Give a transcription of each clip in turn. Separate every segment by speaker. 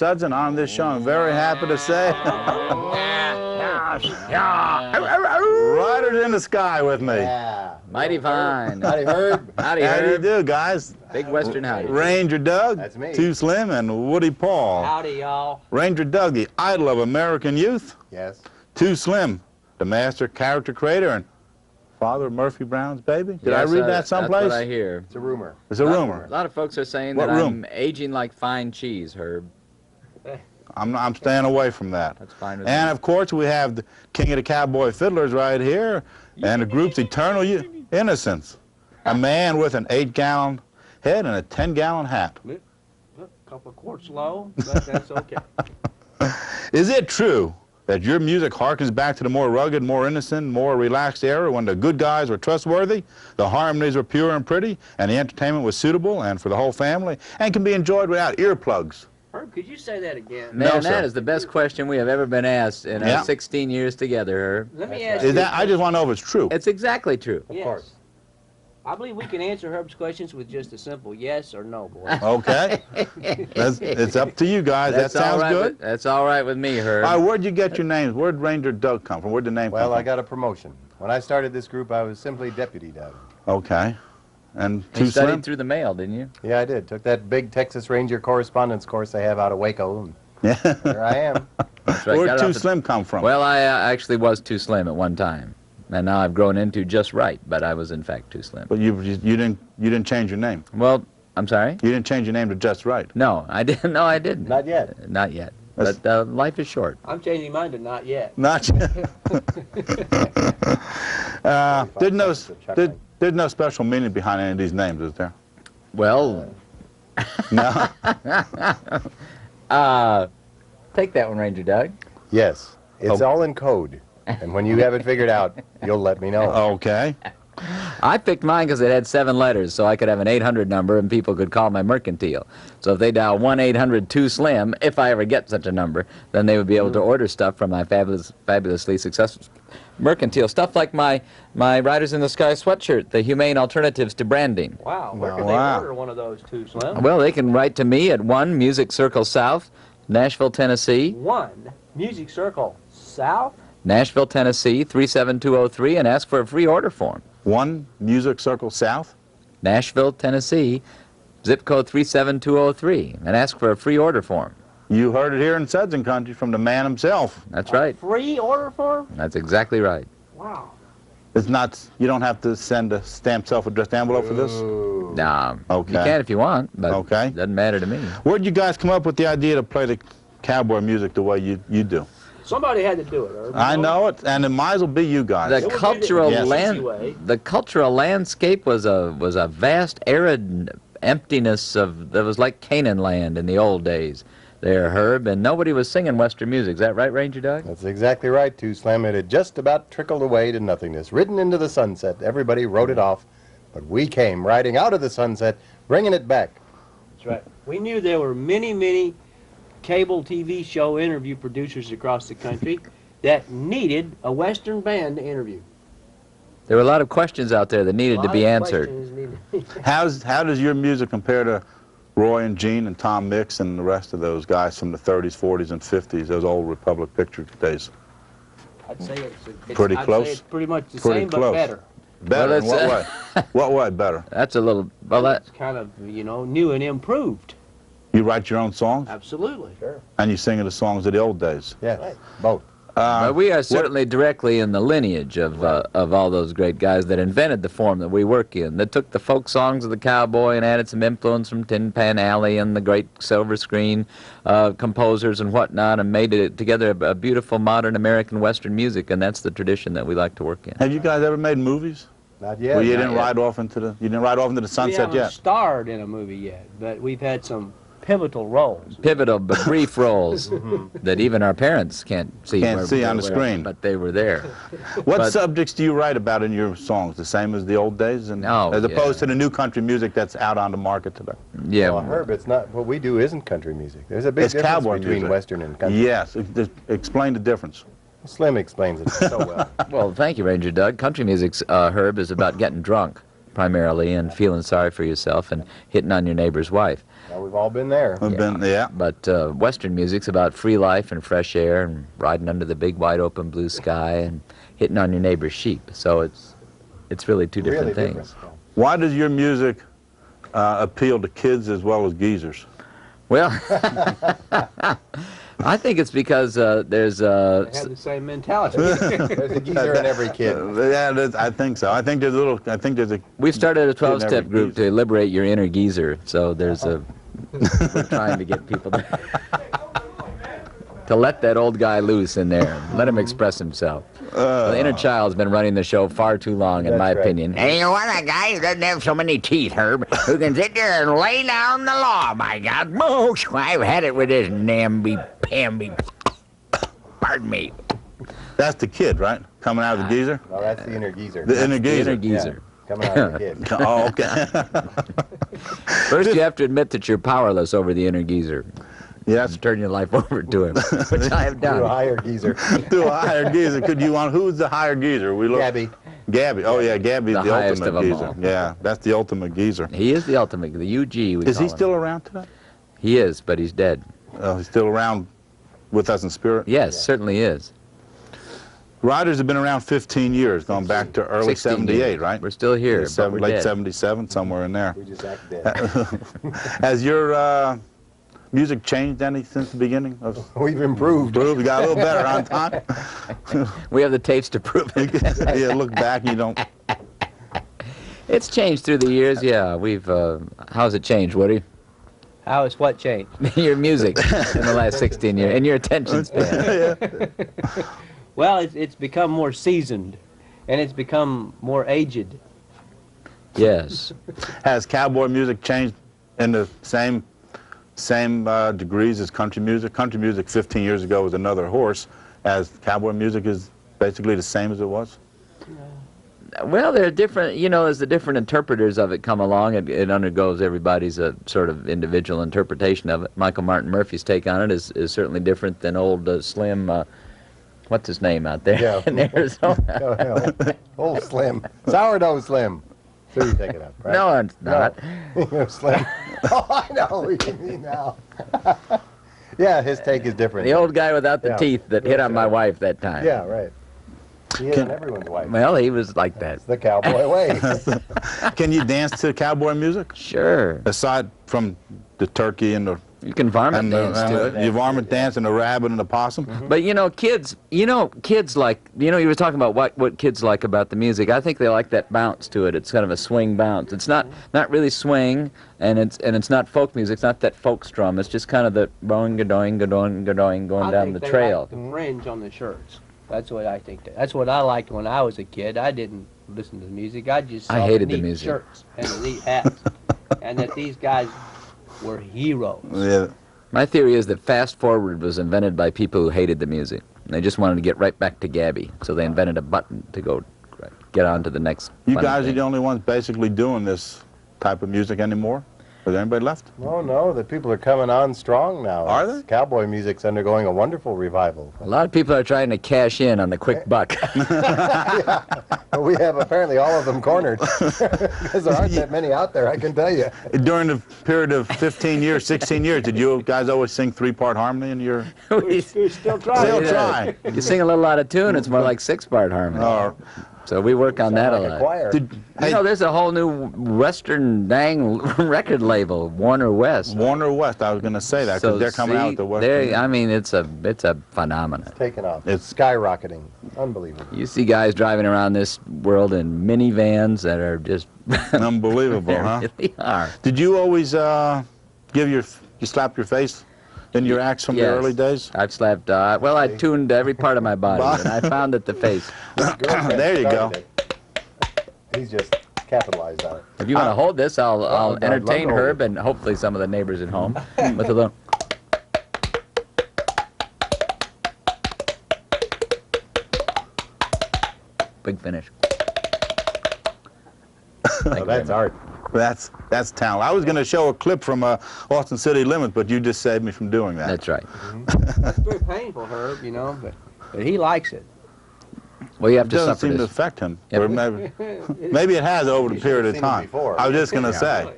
Speaker 1: Sudson on this show. I'm very happy to say. Riders in the Sky with me.
Speaker 2: Yeah.
Speaker 3: Mighty fine.
Speaker 2: Howdy, Herb.
Speaker 3: Howdy,
Speaker 1: How do you
Speaker 3: Herb.
Speaker 1: do, guys?
Speaker 3: Big Western howdy.
Speaker 1: Ranger Doug.
Speaker 2: That's me.
Speaker 1: Too Slim and Woody Paul.
Speaker 4: Howdy, y'all.
Speaker 1: Ranger Doug, the idol of American youth.
Speaker 2: Yes.
Speaker 1: Too Slim, the master character creator and father of Murphy Brown's baby. Did I
Speaker 3: Yes,
Speaker 1: read that someplace?
Speaker 3: That's what I hear.
Speaker 2: It's a rumor.
Speaker 1: It's a rumor.
Speaker 3: A lot of folks are saying
Speaker 1: What
Speaker 3: that
Speaker 1: room?
Speaker 3: I'm aging like fine cheese, Herb.
Speaker 1: I'm staying away from that.
Speaker 3: That's fine with
Speaker 1: And
Speaker 3: me.
Speaker 1: of course, we have the king of the cowboy fiddlers right here, and the group's Eternal Innocence. A man with an 8-gallon head and a 10-gallon hat.
Speaker 4: A couple of quarts low, but that's okay.
Speaker 1: Is it true that your music harkens back to the more rugged, more innocent, more relaxed era when the good guys were trustworthy, the harmonies were pure and pretty, and the entertainment was suitable and for the whole family, and can be enjoyed without earplugs?
Speaker 4: Herb, could you say that again?
Speaker 3: Man,
Speaker 1: No, sir.
Speaker 3: that is the best question we have ever been asked in
Speaker 1: Yeah.
Speaker 3: our 16 years together, Herb.
Speaker 4: Let me
Speaker 2: That's
Speaker 4: ask
Speaker 2: right.
Speaker 1: Is
Speaker 4: you.
Speaker 1: that? I just want to know if it's true.
Speaker 3: It's exactly true.
Speaker 4: Yes.
Speaker 2: course.
Speaker 4: I believe we can answer Herb's questions with just a simple yes or no, boy.
Speaker 1: Okay. It's up to you guys.
Speaker 3: That's
Speaker 1: that sounds
Speaker 3: all right
Speaker 1: good.
Speaker 3: With, that's all right with me, Herb.
Speaker 1: All right, where'd you get your names? Where'd Ranger Doug come from? Where'd the name
Speaker 2: Well,
Speaker 1: come
Speaker 2: I
Speaker 1: from?
Speaker 2: got a promotion. When I started this group, I was simply Deputy Doug.
Speaker 1: Okay. And
Speaker 3: you
Speaker 1: Too
Speaker 3: studied
Speaker 1: Slim?
Speaker 3: through the mail, didn't you?
Speaker 2: Yeah, I did. Took that big Texas Ranger correspondence course they have out of Waco, and
Speaker 1: Yeah.
Speaker 2: there I am.
Speaker 3: That's right,
Speaker 1: Where'd
Speaker 3: got it
Speaker 1: Too
Speaker 3: off the-
Speaker 1: Slim come from?
Speaker 3: Well, I actually was too slim at one time, and now I've grown into just right. But I was in fact too slim.
Speaker 1: But you didn't change your name.
Speaker 3: Well, I'm sorry.
Speaker 1: You didn't change your name to Just Right.
Speaker 3: No, I didn't. No, I didn't.
Speaker 2: Not yet.
Speaker 3: Not yet.
Speaker 1: That's-
Speaker 3: But life is short.
Speaker 4: I'm changing mine to not yet.
Speaker 1: Not yet. There's no special meaning behind any of these names, is there?
Speaker 3: Well,
Speaker 1: No.
Speaker 3: take that one, Ranger Doug.
Speaker 2: Yes. It's
Speaker 1: Oh.
Speaker 2: all in code. And when you have it figured out, you'll let me know.
Speaker 1: Okay.
Speaker 3: I picked mine because it had 7 letters, so I could have an 800 number and people could call my mercantile. So if they dial 1-800-2-SLIM, if I ever get such a number, then they would be able to order stuff from my fabulously successful mercantile. Stuff like my Riders in the Sky sweatshirt, the humane alternatives to branding.
Speaker 4: Wow. Where can
Speaker 1: Wow.
Speaker 4: they order one of those, Too Slim?
Speaker 3: Well, they can write to me at 1 Music Circle South, Nashville, Tennessee.
Speaker 4: 1 Music Circle South.
Speaker 3: Nashville, Tennessee, 37203, and ask for a free order form.
Speaker 1: 1 Music Circle South.
Speaker 3: Nashville, Tennessee, zip code 37203, and ask for a free order form.
Speaker 1: You heard it here in Sudson Country from the man himself.
Speaker 3: That's right.
Speaker 4: Free order form?
Speaker 3: That's exactly right.
Speaker 4: Wow.
Speaker 1: It's not. You don't have to send a stamped self-addressed envelope for this.
Speaker 2: Ooh.
Speaker 3: Nah,
Speaker 1: Okay.
Speaker 3: you can if you want, but
Speaker 1: Okay.
Speaker 3: it doesn't matter to me.
Speaker 1: Where'd you guys come up with the idea to play the cowboy music the way you do?
Speaker 4: Somebody had to do it, Herb.
Speaker 1: I know it, and it might as well be you guys.
Speaker 3: The
Speaker 4: would be the
Speaker 3: cultural
Speaker 1: easy
Speaker 4: way.
Speaker 3: the cultural landscape was a vast arid emptiness that was like Canaan land in the old days there, Herb, and nobody was singing Western music. Is that right, Ranger Doug?
Speaker 2: That's exactly right, Too Slim. It had just about trickled away to nothingness, ridden into the sunset. Everybody wrote it off, but we came riding out of the sunset, bringing it back.
Speaker 4: That's right. We knew there were many, many cable TV show interview producers across the country that needed a Western band to interview.
Speaker 3: There were a lot of questions out there that needed to be answered.
Speaker 1: How does your music compare to Roy and Gene and Tom Mix and the rest of those guys from the 30s, 40s, and 50s, those old Republic picture days?
Speaker 4: I'd say it's
Speaker 1: Pretty
Speaker 4: I'd
Speaker 1: close?
Speaker 4: say it's pretty much the
Speaker 1: Pretty
Speaker 4: same,
Speaker 1: close.
Speaker 4: but better.
Speaker 1: Better
Speaker 3: Well,
Speaker 1: in what way? What way better?
Speaker 3: That's a little, well, that,
Speaker 4: It's kind of, new and improved.
Speaker 1: You write your own songs,
Speaker 4: Absolutely. Sure.
Speaker 1: and you sing the songs of the old days.
Speaker 2: Yes,
Speaker 4: Right.
Speaker 2: both.
Speaker 3: but we are certainly directly in the lineage of all those great guys that invented the form that we work in, that took the folk songs of the cowboy and added some influence from Tin Pan Alley and the great silver screen composers and whatnot, and made it together a beautiful modern American Western music, and that's the tradition that we like to work in.
Speaker 1: Have you guys ever made movies?
Speaker 2: Not yet.
Speaker 1: Well, you
Speaker 3: not
Speaker 1: didn't
Speaker 3: yet.
Speaker 1: ride off into the
Speaker 4: We
Speaker 1: sunset
Speaker 4: haven't
Speaker 1: yet.
Speaker 4: starred in a movie yet, but we've had some pivotal roles.
Speaker 3: Pivotal but brief roles that even our parents can't see.
Speaker 1: Can't
Speaker 3: where-
Speaker 1: see on the
Speaker 3: where-
Speaker 1: screen.
Speaker 3: But they were there.
Speaker 1: What
Speaker 3: But-
Speaker 1: subjects do you write about in your songs? The same as the old days, and
Speaker 3: Oh,
Speaker 1: as opposed
Speaker 3: yeah.
Speaker 1: to the new country music that's out on the market today.
Speaker 3: Yeah.
Speaker 2: Well, Herb, it's not, what we do isn't country music. There's a big
Speaker 1: It's
Speaker 2: difference
Speaker 1: cowboy
Speaker 2: between
Speaker 1: music.
Speaker 2: Western and country.
Speaker 1: Yes. Explain the difference.
Speaker 2: Slim explains it so well.
Speaker 3: Well, thank you, Ranger Doug. Country music's, Herb, is about getting drunk. primarily, and feeling sorry for yourself and hitting on your neighbor's wife.
Speaker 2: Now, we've all been there.
Speaker 1: I've been, yeah.
Speaker 3: But Western music's about free life and fresh air and riding under the big wide open blue sky and hitting on your neighbor's sheep. So it's really two different
Speaker 2: Really
Speaker 3: things.
Speaker 2: different.
Speaker 1: Why does your music appeal to kids as well as geezers?
Speaker 3: Well, I think it's because there's
Speaker 4: They have the same mentality.
Speaker 2: There's a geezer in every kid.
Speaker 1: Yeah, I think so. I think there's a little. I think there's a.
Speaker 3: we've started a
Speaker 1: Kid in
Speaker 3: 12-step
Speaker 1: every
Speaker 3: group
Speaker 1: geezer.
Speaker 3: to liberate your inner geezer. So there's a we're trying to get people to let that old guy loose in there, and let him express himself. The inner child's been running the show far too long, in
Speaker 2: That's
Speaker 3: my
Speaker 2: right.
Speaker 3: opinion.
Speaker 5: Hey, you want a guy who doesn't have so many teeth, Herb, who can sit there and lay down the law, my God. Moosh, I've had it with this namby-pamby. Pardon me.
Speaker 1: That's the kid, right? Coming out of the geezer.
Speaker 2: No, that's the inner geezer.
Speaker 1: The inner
Speaker 3: The
Speaker 1: geezer.
Speaker 3: inner geezer.
Speaker 2: Coming out of the kid.
Speaker 1: Oh, okay.
Speaker 3: First, you have to admit that you're powerless over the inner geezer.
Speaker 1: Yes.
Speaker 3: Turn your life over to him, which I have
Speaker 2: To a
Speaker 3: done.
Speaker 2: higher geezer.
Speaker 1: To a higher geezer. Could you want? Who's the higher geezer? We look.
Speaker 2: Gabby.
Speaker 1: Gabby. Oh yeah, Gabby's
Speaker 3: The
Speaker 1: the
Speaker 3: highest
Speaker 1: ultimate
Speaker 3: of 'em
Speaker 1: geezer.
Speaker 3: all.
Speaker 1: Yeah, that's the ultimate geezer.
Speaker 3: He is the ultimate, the UG. We
Speaker 1: Is
Speaker 3: call
Speaker 1: he
Speaker 3: him.
Speaker 1: still around today?
Speaker 3: He is, but he's dead.
Speaker 1: He's still around with us in spirit.
Speaker 3: Yes, certainly is.
Speaker 1: Riders have been around 15 years, going back to early
Speaker 3: 16
Speaker 1: '78,
Speaker 3: years.
Speaker 1: right?
Speaker 3: We're still here, but we're
Speaker 1: late
Speaker 3: dead.
Speaker 1: '77, somewhere in there.
Speaker 2: We just act dead.
Speaker 1: Has your music changed any since the beginning?
Speaker 2: We've improved.
Speaker 1: We got a little better on time.
Speaker 3: We have the tapes to prove it.
Speaker 1: Yeah, look back, you don't.
Speaker 3: It's changed through the years, yeah. We've, how's it changed, Woody?
Speaker 4: How has what changed?
Speaker 3: Your music in the last 16 years, and your attention span.
Speaker 4: Well, it's become more seasoned, and it's become more aged.
Speaker 3: Yes.
Speaker 1: Has cowboy music changed in the same degrees as country music? Country music 15 years ago was another horse, as cowboy music is basically the same as it was?
Speaker 3: Well, there are different, you know, as the different interpreters of it come along, it undergoes everybody's sort of individual interpretation of it. Michael Martin Murphy's take on it is certainly different than old Slim, what's his name out there
Speaker 2: Yeah.
Speaker 3: in Arizona?
Speaker 2: Oh, hell. Old Slim. Sourdough Slim. So you take it up, right?
Speaker 3: No, it's not.
Speaker 2: No. Slim. Oh, I know what you mean now. Yeah, his take is different.
Speaker 3: The old guy without the
Speaker 2: Yeah.
Speaker 3: teeth that hit on my wife that time.
Speaker 2: Yeah, right. He is on everyone's wife.
Speaker 3: Well, he was like that.
Speaker 2: It's the cowboy way.
Speaker 1: Can you dance to cowboy music?
Speaker 3: Sure.
Speaker 1: Aside from the turkey and the
Speaker 3: You can varmint dance to it.
Speaker 1: you varmint dance and the rabbit and the possum?
Speaker 3: But kids like, you were talking about what kids like about the music. I think they like that bounce to it. It's kind of a swing bounce. It's not really swing, and it's not folk music. It's not that folk strum. It's just kind of the going, gadoing, gadoing, gadoing, going down the trail.
Speaker 4: Like the fringe on the shirts. That's what I think. That's what I liked when I was a kid. I didn't listen to the music. I just saw
Speaker 3: I hated the
Speaker 4: neat
Speaker 3: music.
Speaker 4: shirts and the neat hats, and that these guys were heroes.
Speaker 1: Yeah.
Speaker 3: My theory is that fast forward was invented by people who hated the music. They just wanted to get right back to Gabby, so they invented a button to go get on to the next.
Speaker 1: You
Speaker 3: funny
Speaker 1: guys are
Speaker 3: thing.
Speaker 1: the only ones basically doing this type of music anymore? Is there anybody left?
Speaker 2: No, the people are coming on strong now.
Speaker 1: Are they?
Speaker 2: Cowboy music's undergoing a wonderful revival.
Speaker 3: A lot of people are trying to cash in on the quick buck.
Speaker 2: But we have apparently all of them cornered. Because there aren't that many out there, I can tell you.
Speaker 1: During the period of 15 years, 16 years, did you guys always sing three-part harmony in your...
Speaker 4: We're still trying.
Speaker 1: Still try.
Speaker 3: You sing a little out of tune, it's more like 6-part harmony.
Speaker 1: Or
Speaker 3: So we work on that
Speaker 2: Sound
Speaker 3: a
Speaker 2: like
Speaker 3: lot.
Speaker 2: choir.
Speaker 3: There's a whole new Western dang record label, Warner West.
Speaker 1: Warner West, I was going to say that, because they're coming out with the Western.
Speaker 3: I mean, it's a phenomenon.
Speaker 2: Taken off.
Speaker 1: It's-
Speaker 2: It's skyrocketing. Unbelievable.
Speaker 3: You see guys driving around this world in minivans that are just
Speaker 1: Unbelievable,
Speaker 3: they
Speaker 1: huh?
Speaker 3: really are.
Speaker 1: Did you always you slap your face in your acts from the
Speaker 3: Yes.
Speaker 1: early days?
Speaker 3: I've slapped. I tuned every part of my body, and I found that the face.
Speaker 1: There you go.
Speaker 2: Started it. He's just capitalized on it.
Speaker 3: If you want to hold this, I'll
Speaker 2: I'd love
Speaker 3: entertain
Speaker 2: to hold
Speaker 3: Herb
Speaker 2: it.
Speaker 3: and hopefully some of the neighbors at home with a little. Big finish. Thank you very
Speaker 2: That's
Speaker 3: much.
Speaker 2: art.
Speaker 1: That's talent. I was going to show a clip from Austin City Limits, but you just saved me from doing that.
Speaker 3: That's right.
Speaker 4: It's very painful, Herb, but he likes it.
Speaker 3: Well, you have
Speaker 1: It
Speaker 3: to
Speaker 1: doesn't
Speaker 3: suffer
Speaker 1: seem to
Speaker 3: this.
Speaker 1: affect him.
Speaker 3: Yep.
Speaker 1: Or maybe it has over the
Speaker 2: You should
Speaker 1: period
Speaker 2: have
Speaker 1: of
Speaker 2: seen him
Speaker 1: time.
Speaker 2: before.
Speaker 1: I was just going to
Speaker 2: Yeah.
Speaker 1: say.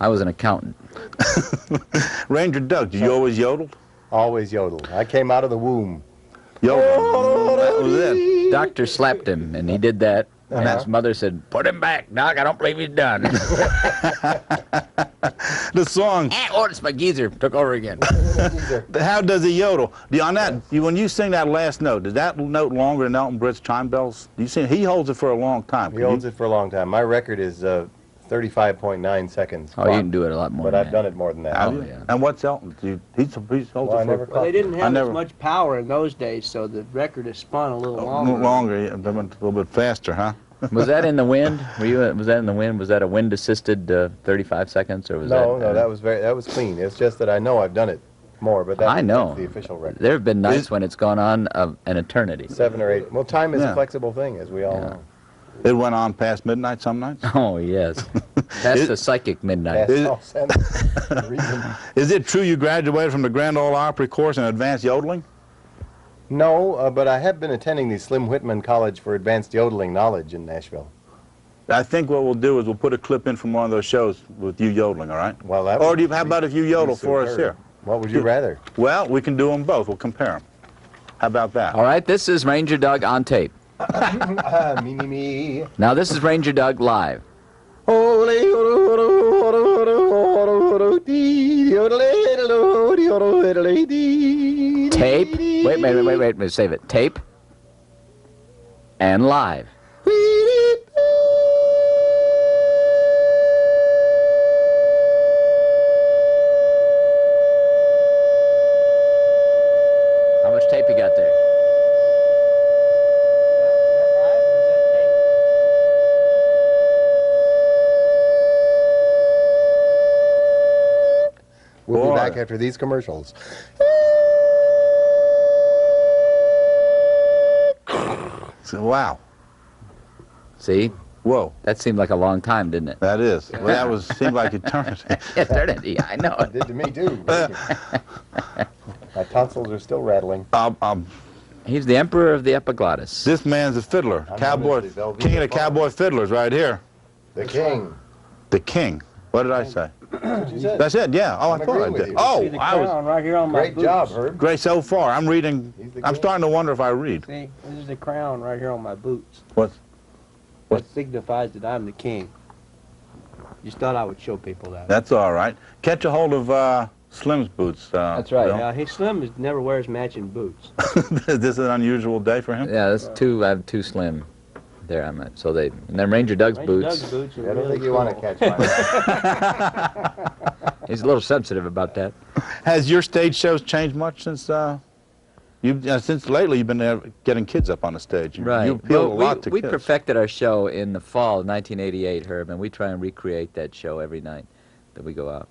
Speaker 3: I was an accountant.
Speaker 1: Ranger Doug, did you always yodel?
Speaker 2: Always yodel. I came out of the womb.
Speaker 1: Yodel. That was it.
Speaker 3: Doctor slapped him, and he did that. And his mother said, "Put him back, Doc. I don't believe he's done."
Speaker 1: The song,
Speaker 3: Oh, it's my geezer. Took over again.
Speaker 1: how does he yodel? On that, when you sing that last note, is that note longer than Elton Britt's chime bells? You see, he holds it for a long time.
Speaker 2: He holds it for a long time. My record is 35.9 seconds.
Speaker 3: Oh, you can do it a lot more.
Speaker 2: But
Speaker 3: than
Speaker 2: I've
Speaker 3: that.
Speaker 2: done it more than that.
Speaker 1: Have
Speaker 3: Oh,
Speaker 1: you?
Speaker 3: yeah.
Speaker 1: And what's Elton? He's holds
Speaker 2: Well, I
Speaker 1: it
Speaker 2: never
Speaker 1: for
Speaker 4: Well, they didn't have
Speaker 1: never-
Speaker 4: as much power in those days, so the record is spun a little
Speaker 1: a
Speaker 4: longer.
Speaker 1: little longer, yeah, but a little bit faster, huh?
Speaker 3: Was that in the wind? Was that in the wind? Was that a wind-assisted 35 seconds, or was
Speaker 2: No,
Speaker 3: that?
Speaker 2: that was clean. It's just that I know I've done it more, but
Speaker 3: I know.
Speaker 2: that's the official record.
Speaker 3: There have been nights when it's gone on an eternity.
Speaker 2: 7 or 8. Well, time is
Speaker 1: Yeah.
Speaker 2: a flexible thing, as we all know.
Speaker 1: It went on past midnight some nights.
Speaker 3: Oh yes, that's the psychic midnight.
Speaker 2: That's
Speaker 1: Is-
Speaker 2: all sense and reason.
Speaker 1: Is it true you graduated from the Grand Ole Opry course in advanced yodeling?
Speaker 2: No, but I have been attending the Slim Whitman College for Advanced Yodeling Knowledge in Nashville.
Speaker 1: I think what we'll do is we'll put a clip in from one of those shows with you yodeling, all right?
Speaker 2: Well, that
Speaker 1: Or
Speaker 2: would
Speaker 1: how about if you
Speaker 2: be
Speaker 1: yodel for us
Speaker 2: superb.
Speaker 1: here?
Speaker 2: What would you rather?
Speaker 1: Well, we can do them both. We'll compare them. How about that?
Speaker 3: All right, this is Ranger Doug on tape.
Speaker 2: Me.
Speaker 3: Now this is Ranger Doug live. Tape. Wait, save it. Tape. And live. How much tape you got there?
Speaker 2: We'll
Speaker 1: Boy.
Speaker 2: be back after these commercials.
Speaker 1: So, wow.
Speaker 3: See?
Speaker 1: Whoa.
Speaker 3: That seemed like a long time, didn't it?
Speaker 1: That is. Well, that seemed like eternity.
Speaker 3: Eternity, I know
Speaker 2: It did to me, too. My tonsils are still rattling.
Speaker 3: He's the emperor of the epiglottis.
Speaker 1: This man's a fiddler.
Speaker 2: I'm
Speaker 1: Cowboy.
Speaker 2: known as the Velveeta
Speaker 1: King of the
Speaker 2: Farm.
Speaker 1: cowboy fiddlers right here.
Speaker 2: The king.
Speaker 1: The king. What did I say?
Speaker 2: What you said.
Speaker 1: That's it, yeah. Oh, I
Speaker 2: I'm
Speaker 1: thought I
Speaker 2: agreeing with
Speaker 1: did.
Speaker 2: you.
Speaker 1: Oh,
Speaker 4: See the
Speaker 1: I was
Speaker 4: crown right here on my
Speaker 2: Great
Speaker 4: boots.
Speaker 2: job, Herb.
Speaker 1: great so far. I'm reading.
Speaker 2: He's the
Speaker 1: I'm
Speaker 2: king.
Speaker 1: starting to wonder if I read.
Speaker 4: See, this is the crown right here on my boots.
Speaker 1: What?
Speaker 4: That signifies that I'm the king. Just thought I would show people that.
Speaker 1: That's all right. Catch a hold of Slim's boots.
Speaker 3: That's right.
Speaker 1: Bill.
Speaker 4: Yeah, he Slim never wears matching boots.
Speaker 1: Is this an unusual day for him?
Speaker 3: Yeah, that's two. I have two slim. There I'm at. So they and then Ranger Doug's
Speaker 4: Ranger
Speaker 3: boots.
Speaker 4: Doug's boots are
Speaker 2: I don't
Speaker 4: really
Speaker 2: think you
Speaker 4: cool.
Speaker 2: want to catch mine.
Speaker 3: He's a little sensitive about that.
Speaker 1: Has your stage shows changed much since since lately you've been getting kids up on the stage? You appeal
Speaker 3: Well,
Speaker 1: a lot to
Speaker 3: we
Speaker 1: kids.
Speaker 3: perfected our show in the fall of 1988, Herb, and we try and recreate that show every night that we go out.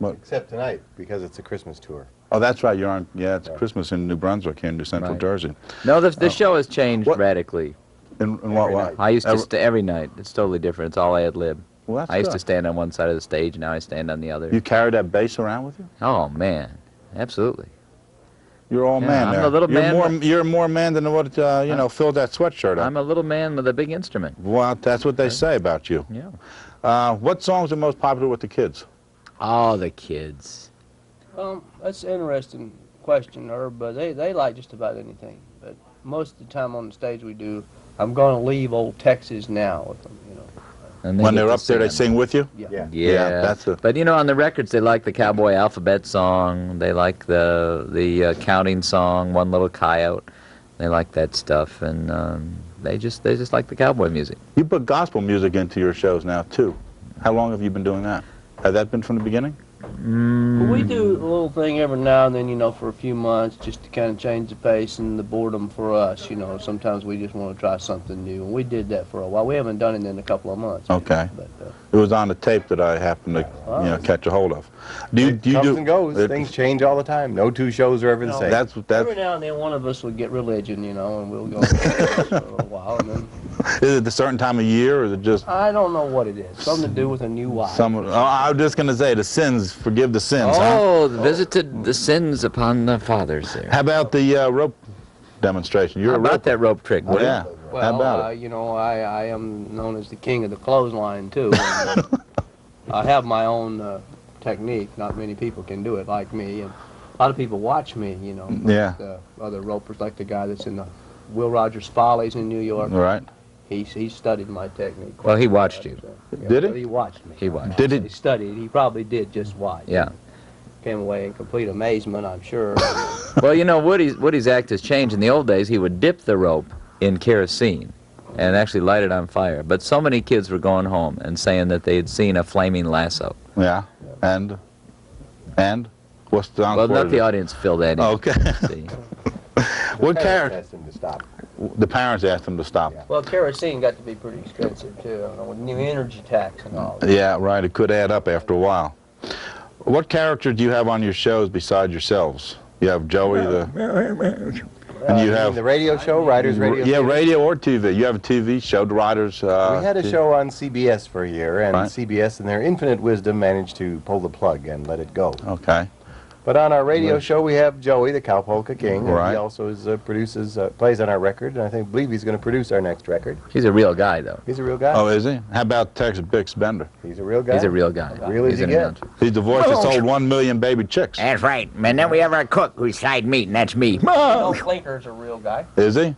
Speaker 2: Except tonight, because it's a Christmas tour.
Speaker 1: Oh, that's right. You're on. Yeah, it's
Speaker 2: Yeah.
Speaker 1: Christmas in New Brunswick here in Central
Speaker 3: Right.
Speaker 1: Jersey.
Speaker 3: No, the show has changed
Speaker 1: What-
Speaker 3: radically.
Speaker 1: In what
Speaker 2: Every
Speaker 1: way?
Speaker 2: night.
Speaker 3: I used
Speaker 1: Every-
Speaker 3: to every night. It's totally different. It's all ad lib.
Speaker 1: Well, that's
Speaker 3: I used
Speaker 1: good.
Speaker 3: to stand on one side of the stage. Now I stand on the other.
Speaker 1: You carry that bass around with you?
Speaker 3: Oh man, absolutely.
Speaker 1: You're all
Speaker 3: Yeah,
Speaker 1: man
Speaker 3: I'm
Speaker 1: there.
Speaker 3: a little
Speaker 1: you're
Speaker 3: man
Speaker 1: More,
Speaker 3: with-
Speaker 1: you're more man than what filled that sweatshirt up.
Speaker 3: I'm a little man with a big instrument.
Speaker 1: Well, that's what they say about you.
Speaker 3: Yeah.
Speaker 1: What songs are most popular with the kids?
Speaker 3: Oh, the kids.
Speaker 4: That's an interesting question, Herb, but they like just about anything. But most of the time on the stage we do, I'm going to leave old Texas now with them, you know.
Speaker 3: And
Speaker 1: When
Speaker 3: get
Speaker 1: they're
Speaker 3: to
Speaker 1: up there, they
Speaker 3: them.
Speaker 1: sing with you?
Speaker 2: Yeah.
Speaker 3: Yeah,
Speaker 1: Yeah, that's a-
Speaker 3: But you know, on the records, they like the Cowboy alphabet song. They like the counting song, One Little Coyote. They like that stuff, and they just like the cowboy music.
Speaker 1: You put gospel music into your shows now, too. How long have you been doing that? Has that been from the beginning?
Speaker 4: But we do a little thing every now and then, you know, for a few months, just to kind of change the pace and the boredom for us. You know, sometimes we just want to try something new, and we did that for a while. We haven't done it in a couple of months.
Speaker 1: Okay.
Speaker 4: But
Speaker 1: It was on the tape that I happened to, catch a hold of. Do
Speaker 2: It comes and goes.
Speaker 1: it-
Speaker 2: Things change all the time. No two shows are ever the
Speaker 4: No.
Speaker 2: same.
Speaker 1: That's
Speaker 4: every now and then, one of us would get religion, you know, and we'll go for a while, and then
Speaker 1: Is it a certain time of year, or is it just
Speaker 4: I don't know what it is. Something to do with a new wife.
Speaker 1: some? Oh, I was just gonna say the sins, forgive the sins, huh?
Speaker 3: Oh, visited the sins upon the fathers there.
Speaker 1: How about the rope demonstration. You're
Speaker 3: How
Speaker 1: a
Speaker 3: about
Speaker 1: roper.
Speaker 3: that rope trick, Woody?
Speaker 1: Yeah.
Speaker 4: Well,
Speaker 1: How about it?
Speaker 4: you know, I am known as the king of the clothesline too. And, I have my own technique. Not many people can do it like me, and a lot of people watch me. You know,
Speaker 1: Yeah.
Speaker 4: other ropers, like the guy that's in the Will Rogers Follies in New York.
Speaker 1: Right.
Speaker 4: He studied my technique.
Speaker 3: Well, he watched you.
Speaker 4: Yeah,
Speaker 1: Did he?
Speaker 4: well, he watched me.
Speaker 3: He watched.
Speaker 1: Did
Speaker 4: He
Speaker 1: he?
Speaker 4: studied. He probably did just watch.
Speaker 3: Yeah.
Speaker 4: Came away in complete amazement, I'm sure.
Speaker 3: Well, you know, Woody's act has changed. In the old days, he would dip the rope in kerosene and actually light it on fire. But so many kids were going home and saying that they had seen a flaming lasso.
Speaker 1: Yeah. And what's the encore?
Speaker 3: Well, let the audience fill that in.
Speaker 1: Okay.
Speaker 3: See?
Speaker 1: What
Speaker 2: Parents
Speaker 1: character?
Speaker 2: asked him to stop.
Speaker 1: The parents asked him to stop.
Speaker 2: Yeah.
Speaker 4: Well, kerosene got to be pretty expensive too. I don't know, with new energy tax and all.
Speaker 1: Yeah, right. It could add up after a while. What character do you have on your shows besides yourselves? You have Joey, and you have
Speaker 2: the radio show, Riders Radio.
Speaker 1: yeah,
Speaker 2: Theater.
Speaker 1: radio or TV. You have a TV show, The Riders.
Speaker 2: We had a show on CBS for a year, and
Speaker 1: Right.
Speaker 2: CBS, in their infinite wisdom, managed to pull the plug and let it go.
Speaker 1: Okay.
Speaker 2: But on our radio show, we have Joey, the Cowpolka King. And
Speaker 1: Right.
Speaker 2: he also plays on our record, and I believe he's going to produce our next record.
Speaker 3: He's a real guy, though.
Speaker 2: He's a real guy.
Speaker 1: Oh, is he? How about Texas Bix Bender?
Speaker 2: He's a real guy.
Speaker 3: He's a real guy.
Speaker 2: Real as
Speaker 3: He's
Speaker 2: you
Speaker 3: an
Speaker 2: get.
Speaker 3: announcer.
Speaker 1: He's the voice that sold 1 million baby chicks.
Speaker 5: That's right. And then we have our cook who's side meat, and that's me.
Speaker 4: Bill Clinker's a real guy,
Speaker 1: Is he?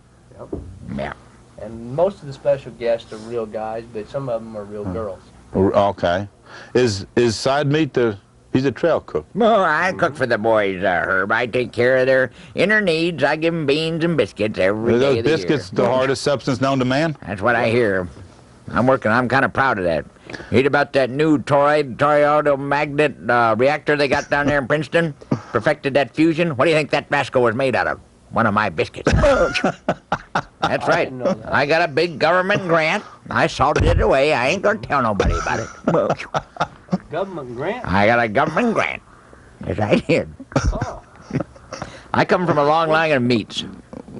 Speaker 5: Yeah.
Speaker 4: and most of the special guests are real guys, but some of them are real girls.
Speaker 1: Okay. Is side meat the? He's a trail cook.
Speaker 5: Oh, I cook for the boys, Herb. I take care of their inner needs. I give them beans and biscuits every
Speaker 1: Are
Speaker 5: day
Speaker 1: those
Speaker 5: of the
Speaker 1: biscuits
Speaker 5: year.
Speaker 1: the hardest substance known to man?
Speaker 5: That's what I hear. I'm kind of proud of that. Heard about that new toroidal magnet reactor they got down there in Princeton? Perfected that fusion? What do you think that rascal was made out of? One of my biscuits. That's right.
Speaker 4: didn't know that.
Speaker 5: I got a big government grant. I salted it away. I ain't gonna tell nobody about it.
Speaker 4: Government grant?
Speaker 5: I got a government grant. Yes, I did.
Speaker 4: Oh,
Speaker 3: I come from a long line of meats.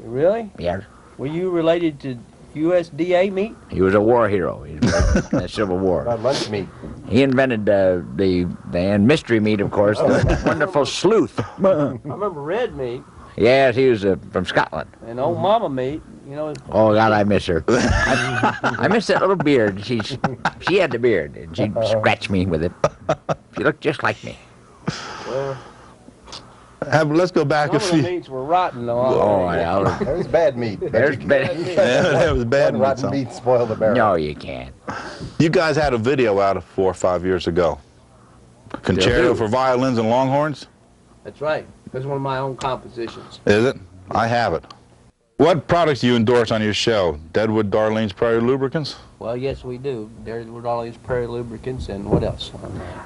Speaker 4: really?
Speaker 5: Yes.
Speaker 4: Were you related to USDA meat?
Speaker 3: He was a war hero. He was in the Civil War.
Speaker 2: About lunch meat.
Speaker 3: He invented and mystery meat, of course, the wonderful sleuth.
Speaker 4: I remember red meat
Speaker 3: Yes, he was from Scotland.
Speaker 4: and old mama meat. You know,
Speaker 3: Oh God, I miss her. I miss that little beard. She had the beard, and she'd scratch me with it. She looked just like me.
Speaker 4: well,
Speaker 1: Let's go back
Speaker 4: some
Speaker 1: a
Speaker 4: of the
Speaker 1: few.
Speaker 4: meats were rotten though.
Speaker 3: Oh, yeah.
Speaker 2: There's bad meat. but
Speaker 3: There's
Speaker 2: you can't-
Speaker 3: bad.
Speaker 1: Yeah, that was bad.
Speaker 2: One rotten
Speaker 1: meat,
Speaker 2: meat spoil the barrel.
Speaker 3: No, you can't.
Speaker 1: You guys had a video out 4 or 5 years ago. Concerto
Speaker 3: do.
Speaker 1: for violins and longhorns.
Speaker 4: That's right. That's one of my own compositions.
Speaker 1: Is it? I have it. What products do you endorse on your show? Deadwood Darlene's Prairie Lubricants?
Speaker 4: Well, yes, we do. There's all these prairie lubricants and what else?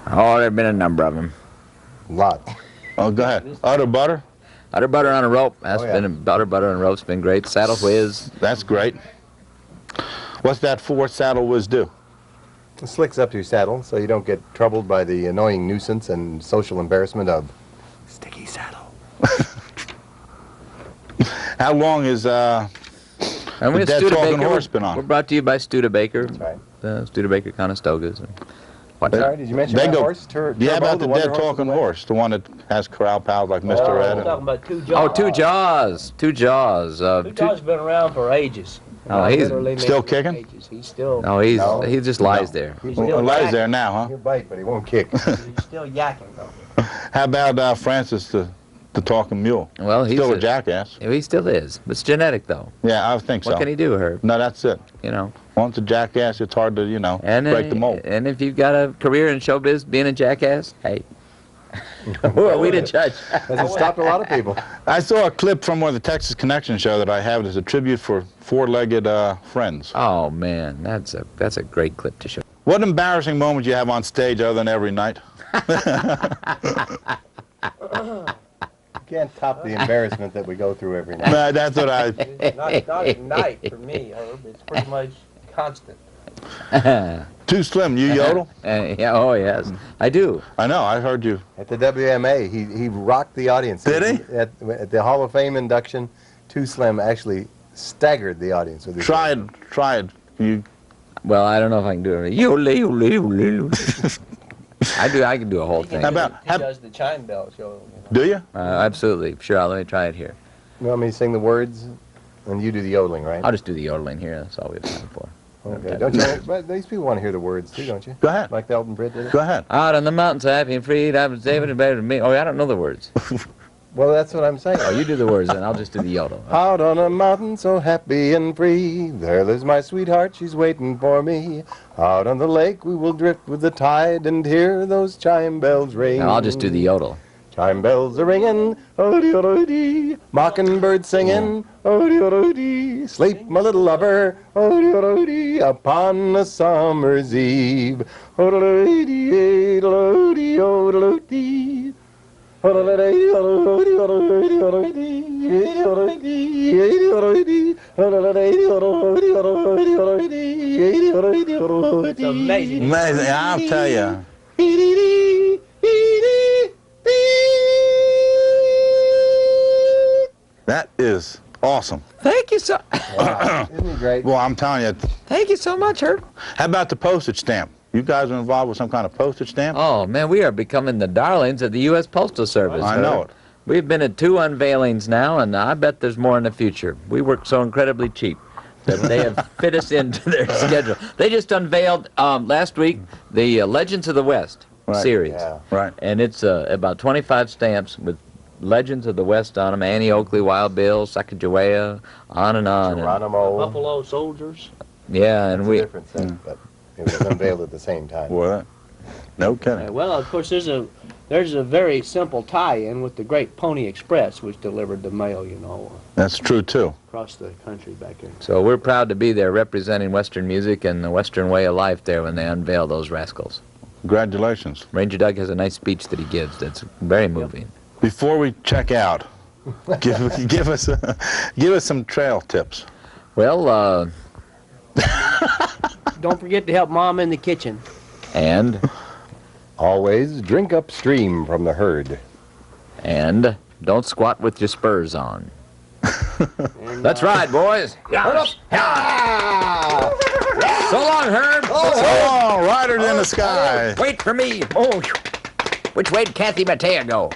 Speaker 3: Oh, there have been a number of them.
Speaker 2: Lot.
Speaker 1: Oh, go ahead. Utter butter?
Speaker 3: Utter butter on a rope. That's
Speaker 2: Oh, yeah.
Speaker 3: been butter on a rope's been great. Saddle whiz.
Speaker 1: That's great. What's that for? Saddle Whiz do?
Speaker 2: It slicks up your saddle so you don't get troubled by the annoying nuisance and social embarrassment of sticky saddle.
Speaker 1: How long is
Speaker 3: And
Speaker 1: The
Speaker 3: we have
Speaker 1: Dead Talking
Speaker 3: Studebaker.
Speaker 1: Horse been on.
Speaker 3: We're brought to you by Studebaker.
Speaker 2: That's right.
Speaker 3: Studebaker Conestogas. What's
Speaker 2: Sorry,
Speaker 3: that?
Speaker 2: did you mention
Speaker 1: They
Speaker 2: my
Speaker 1: go-
Speaker 2: horse?
Speaker 1: yeah, about the
Speaker 2: Wonder
Speaker 1: Dead
Speaker 2: Horse
Speaker 1: Talking
Speaker 2: of the
Speaker 1: Horse, the one that has corral pals like Mr.
Speaker 2: Oh.
Speaker 1: Red.
Speaker 4: I'm
Speaker 1: and-
Speaker 4: talking about two jaws.
Speaker 3: Oh, Two Jaws. Two Jaws.
Speaker 4: Two Jaws has been around for ages.
Speaker 3: Oh,
Speaker 4: I
Speaker 3: he's
Speaker 4: literally mean
Speaker 1: still kicking?
Speaker 4: ages. He's still,
Speaker 3: No,
Speaker 2: No.
Speaker 3: he just lies there.
Speaker 4: he's
Speaker 1: Well,
Speaker 4: still
Speaker 1: Eli's
Speaker 4: yakking.
Speaker 1: there now,
Speaker 2: He'll bite, but he won't kick.
Speaker 4: He's still yakking though.
Speaker 1: huh? How about Francis, the talking mule?
Speaker 3: Well, he's
Speaker 1: Still a jackass.
Speaker 3: He still is. It's genetic, though.
Speaker 1: Yeah, I think so.
Speaker 3: What can he do, Herb?
Speaker 1: No, that's it.
Speaker 3: You know.
Speaker 1: Once a jackass, it's hard to, break the mold.
Speaker 3: And if you've got a career in showbiz, being a jackass, hey, who are we to judge?
Speaker 2: Hasn't stopped a lot of people.
Speaker 1: I saw a clip from one of the Texas Connection show that I have as a tribute for four-legged friends.
Speaker 3: Oh man, that's a great clip to show.
Speaker 1: What embarrassing moment you have on stage other than every night?
Speaker 2: You can't top the embarrassment that we go through every night.
Speaker 1: Nah, that's what I...
Speaker 4: Not at night for me, Herb. It's pretty much constant.
Speaker 1: Too slim, you yodel?
Speaker 3: Yeah, oh yes, I do.
Speaker 1: I know, I heard you.
Speaker 2: At the WMA, he rocked the audience.
Speaker 1: Did he?
Speaker 2: At the Hall of Fame induction, Too Slim actually staggered the audience with his
Speaker 1: Try it. You...
Speaker 3: Well, I don't know if I can do it. I can do a whole thing.
Speaker 1: How about-
Speaker 4: He does the chime bell show.
Speaker 1: Do you?
Speaker 3: Absolutely, sure. Let me try it here.
Speaker 2: You want me to sing the words? And you do the yodeling, right?
Speaker 3: I'll just do the yodeling here. That's all we have time for.
Speaker 2: Okay. Don't you? But these people want to hear the words too, don't you?
Speaker 1: Go ahead.
Speaker 2: Like the Elton Britt did it.
Speaker 1: Go ahead.
Speaker 3: Out on the mountains, happy and free, I was able to better than me. Oh, I don't know the words.
Speaker 2: Well, that's what I'm saying.
Speaker 3: Oh, you do the words, then I'll just do the yodel.
Speaker 2: Out on a mountain so happy and free, there lives my sweetheart, she's waiting for me. Out on the lake we will drift with the tide and hear those chime bells ring.
Speaker 3: Now, I'll just do the yodel.
Speaker 2: Chime bells are ringing, oh-dee-oh-dee, mockingbird singing, oh-dee-oh-dee, sleep my little lover, oh-dee-oh-dee, upon a summer's eve. Oh-dee-oh-dee, oh-dee-oh-dee, oh-dee-oh-dee. It's
Speaker 4: amazing.
Speaker 1: Amazing, I'll tell you. That is awesome.
Speaker 3: Thank you so.
Speaker 2: Isn't he great?
Speaker 1: Well, I'm telling you.
Speaker 3: Thank you so much, Herb.
Speaker 1: How about the postage stamp? You guys are involved with some kind of postage stamp?
Speaker 3: Oh man, we are becoming the darlings of the U.S. Postal Service.
Speaker 1: I know it.
Speaker 3: We've been at 2 unveilings now, and I bet there's more in the future. We work so incredibly cheap that they have fit us into their schedule. They just unveiled last week the Legends of the West series.
Speaker 2: Yeah.
Speaker 1: Right.
Speaker 3: And it's about 25 stamps with Legends of the West on them. Annie Oakley, Wild Bill, Sacagawea, on and on.
Speaker 2: Geronimo.
Speaker 4: Buffalo Soldiers.
Speaker 3: Yeah, and
Speaker 2: It's
Speaker 3: we.
Speaker 2: a different set, but it was unveiled at the same time.
Speaker 1: What? No kidding.
Speaker 4: Well, of course, there's a very simple tie-in with the Great Pony Express, which delivered the mail, you know,
Speaker 1: That's true, too.
Speaker 4: across the country back there.
Speaker 3: So we're proud to be there representing Western music and the Western way of life there when they unveil those rascals.
Speaker 1: Congratulations.
Speaker 3: Ranger Doug has a nice speech that he gives that's very moving.
Speaker 1: Before we check out, give us some trail tips.
Speaker 3: Well,
Speaker 4: Don't forget to help Mom in the kitchen.
Speaker 3: and
Speaker 2: Always drink upstream from the herd.
Speaker 3: don't squat with your spurs on.
Speaker 4: And,
Speaker 3: That's right, boys. So long, Herb.
Speaker 1: Oh, riders in the sky.
Speaker 5: Wait for me. Oh, which way did Kathy Mattea go?